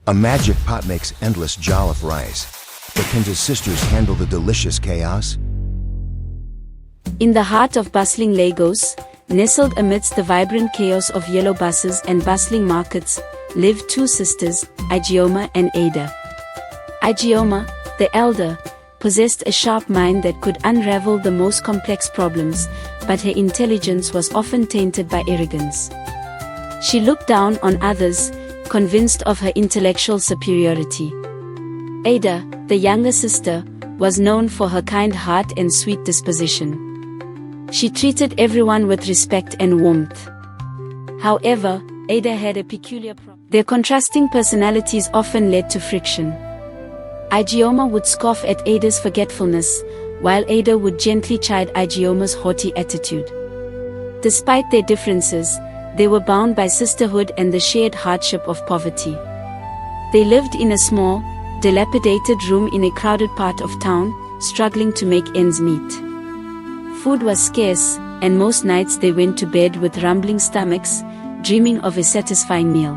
A magic pot makes endless jollof rice. But can his sisters handle the delicious chaos? In the heart of bustling Lagos, nestled amidst the vibrant chaos of yellow buses and bustling markets, live two sisters, Ijeoma and Ada. Ijeoma, the elder, possessed a sharp mind that could unravel the most complex problems, but her intelligence was often tainted by arrogance. She looked down on others, convinced of her intellectual superiority. Ada, the younger sister, was known for her kind heart and sweet disposition. She treated everyone with respect and warmth. However, Ada had a peculiar problem. Their contrasting personalities often led to friction. Ijeoma would scoff at Ada's forgetfulness, while Ada would gently chide Ijeoma's haughty attitude. Despite their differences, they were bound by sisterhood and the shared hardship of poverty. They lived in a small, dilapidated room in a crowded part of town, struggling to make ends meet. Food was scarce, and most nights they went to bed with rumbling stomachs, dreaming of a satisfying meal.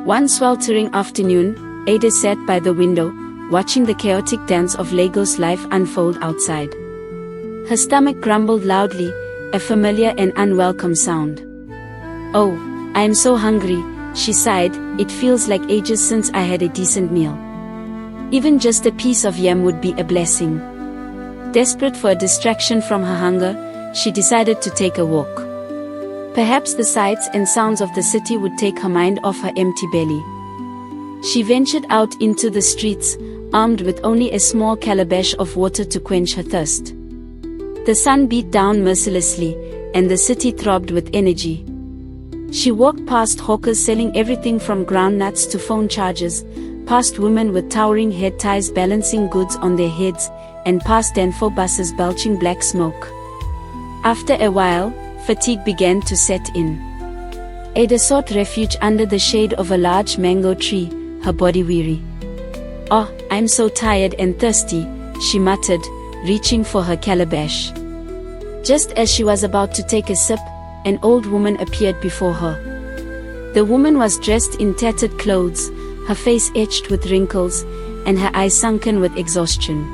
One sweltering afternoon, Ada sat by the window, watching the chaotic dance of Lagos life unfold outside. Her stomach grumbled loudly, a familiar and unwelcome sound. "Oh, I am so hungry," she sighed. "It feels like ages since I had a decent meal. Even just a piece of yam would be a blessing." Desperate for a distraction from her hunger, she decided to take a walk. Perhaps the sights and sounds of the city would take her mind off her empty belly. She ventured out into the streets, armed with only a small calabash of water to quench her thirst. The sun beat down mercilessly, and the city throbbed with energy. She walked past hawkers selling everything from groundnuts to phone chargers, past women with towering head ties balancing goods on their heads, and past Danfo buses belching black smoke. After a while, fatigue began to set in. Ada sought refuge under the shade of a large mango tree, her body weary. "Oh, I'm so tired and thirsty," she muttered, reaching for her calabash. Just as she was about to take a sip, an old woman appeared before her. The woman was dressed in tattered clothes, her face etched with wrinkles, and her eyes sunken with exhaustion.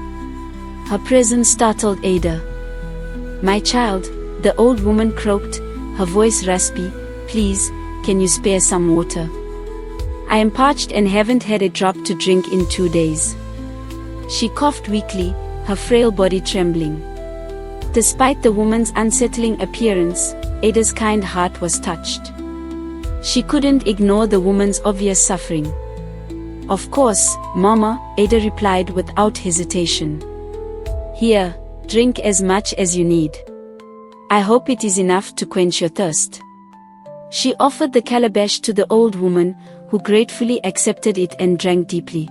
Her presence startled Ada. "My child," the old woman croaked, her voice raspy, "please, can you spare some water? I am parched and haven't had a drop to drink in 2 days." She coughed weakly, her frail body trembling. Despite the woman's unsettling appearance, Ada's kind heart was touched. She couldn't ignore the woman's obvious suffering. "Of course, Mama," Ada replied without hesitation. "Here, drink as much as you need. I hope it is enough to quench your thirst." She offered the calabash to the old woman, who gratefully accepted it and drank deeply.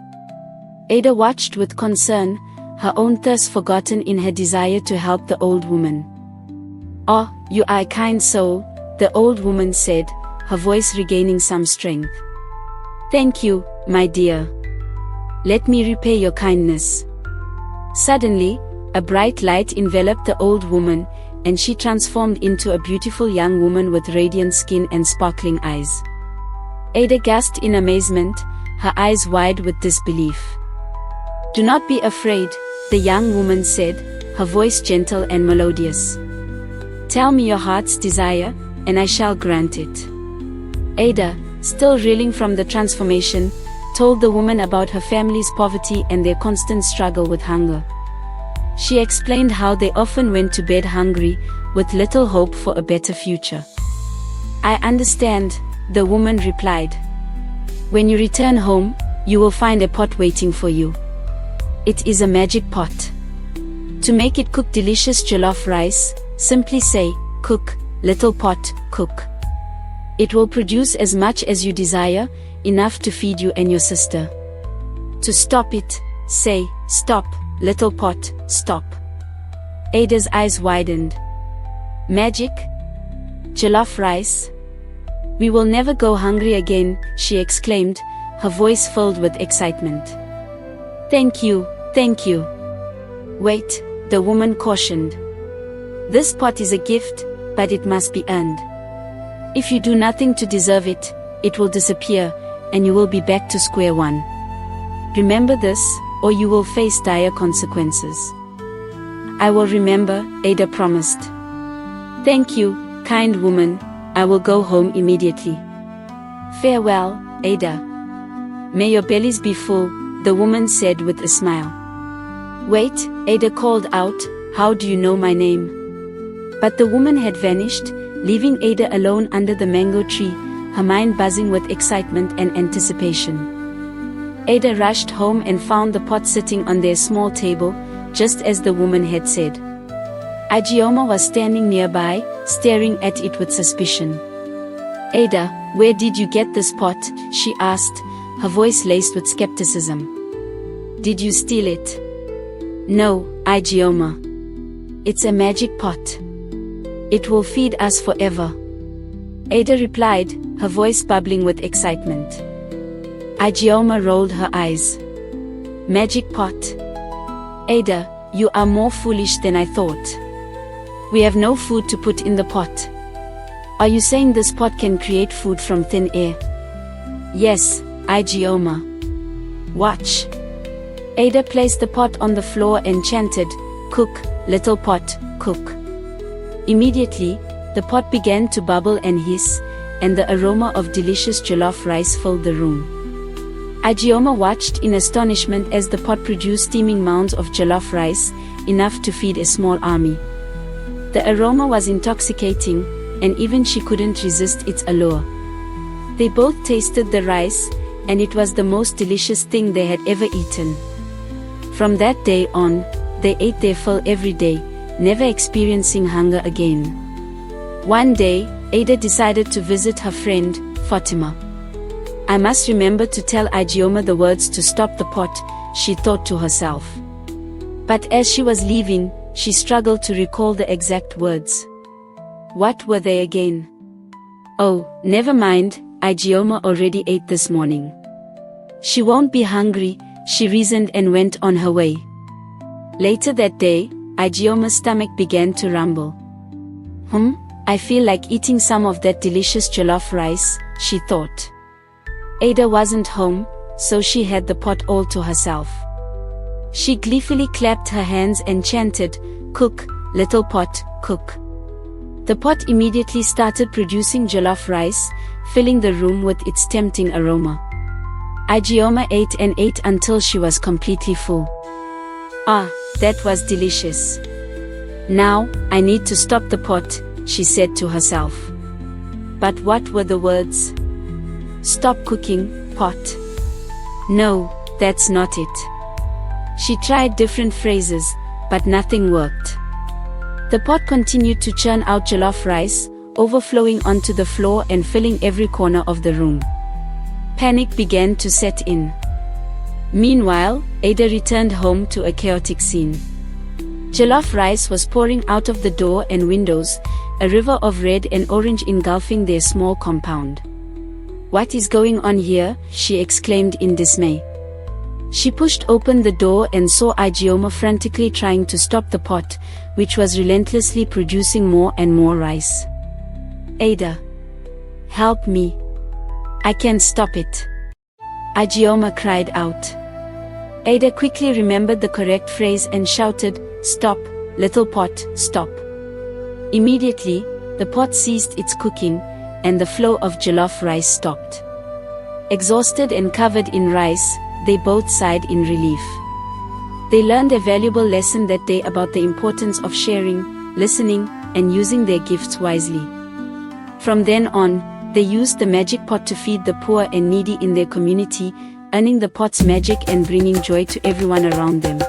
Ada watched with concern, her own thirst forgotten in her desire to help the old woman. "Oh, you are a kind soul," the old woman said, her voice regaining some strength. "Thank you, my dear. Let me repay your kindness." Suddenly, a bright light enveloped the old woman, and she transformed into a beautiful young woman with radiant skin and sparkling eyes. Ada gasped in amazement, her eyes wide with disbelief. "Do not be afraid," the young woman said, her voice gentle and melodious. "Tell me your heart's desire, and I shall grant it." Ada, still reeling from the transformation, told the woman about her family's poverty and their constant struggle with hunger. She explained how they often went to bed hungry, with little hope for a better future. "I understand," the woman replied. "When you return home, you will find a pot waiting for you. It is a magic pot. To make it cook delicious jollof rice, simply say, 'Cook, little pot, cook.' It will produce as much as you desire, enough to feed you and your sister. To stop it, say, 'Stop, little pot, stop.'" Ada's eyes widened. "Magic? Jollof rice? We will never go hungry again," she exclaimed, her voice filled with excitement. Thank you, thank you." "Wait," the woman cautioned. "This pot is a gift, but it must be earned. If you do nothing to deserve it, it will disappear, and you will be back to square one. Remember this, or you will face dire consequences. I will remember, Ada promised. Thank you, kind woman, I will go home immediately. Farewell, Ada. May your bellies be full, the woman said with a smile. Wait, Ada called out, how do you know my name? But the woman had vanished, leaving Ada alone under the mango tree, her mind buzzing with excitement and anticipation. Ada rushed home and found the pot sitting on their small table, just as the woman had said. Ijeoma was standing nearby, staring at it with suspicion. Ada, where did you get this pot? She asked, her voice laced with skepticism. Did you steal it? No, Ijeoma. It's a magic pot. It will feed us forever. Ada replied, her voice bubbling with excitement. Ijeoma rolled her eyes. Magic pot? Ada, you are more foolish than I thought. We have no food to put in the pot. Are you saying this pot can create food from thin air? Yes, Ijeoma. Watch. Ada placed the pot on the floor and chanted, Cook, little pot, cook. Immediately, the pot began to bubble and hiss, and the aroma of delicious jollof rice filled the room. Ijeoma watched in astonishment as the pot produced steaming mounds of jollof rice, enough to feed a small army. The aroma was intoxicating, and even she couldn't resist its allure. They both tasted the rice, and it was the most delicious thing they had ever eaten. From that day on, they ate their fill every day, never experiencing hunger again. One day, Ada decided to visit her friend, Fatima. I must remember to tell Ijeoma the words to stop the pot, she thought to herself. But as she was leaving, she struggled to recall the exact words. What were they again? Oh, never mind, Ijeoma already ate this morning. She won't be hungry, she reasoned and went on her way. Later that day, Ijeoma's stomach began to rumble. I feel like eating some of that delicious jollof rice, she thought. Ada wasn't home, so she had the pot all to herself. She gleefully clapped her hands and chanted, Cook, little pot, cook. The pot immediately started producing jollof rice, filling the room with its tempting aroma. Ijeoma ate and ate until she was completely full. Ah, that was delicious. Now, I need to stop the pot, she said to herself. But what were the words? Stop cooking, pot. No, that's not it. She tried different phrases, but nothing worked. The pot continued to churn out jollof rice, overflowing onto the floor and filling every corner of the room. Panic began to set in. Meanwhile, Ada returned home to a chaotic scene. Jollof rice was pouring out of the door and windows, a river of red and orange engulfing their small compound. What is going on here? She exclaimed in dismay. She pushed open the door and saw Ijeoma frantically trying to stop the pot, which was relentlessly producing more and more rice. Ada. Help me. I can't stop it. Ijeoma cried out. Ada quickly remembered the correct phrase and shouted, Stop, little pot, stop. Immediately, the pot ceased its cooking, and the flow of jollof rice stopped. Exhausted and covered in rice, they both sighed in relief. They learned a valuable lesson that day about the importance of sharing, listening, and using their gifts wisely. From then on, they used the magic pot to feed the poor and needy in their community, earning the pot's magic and bringing joy to everyone around them.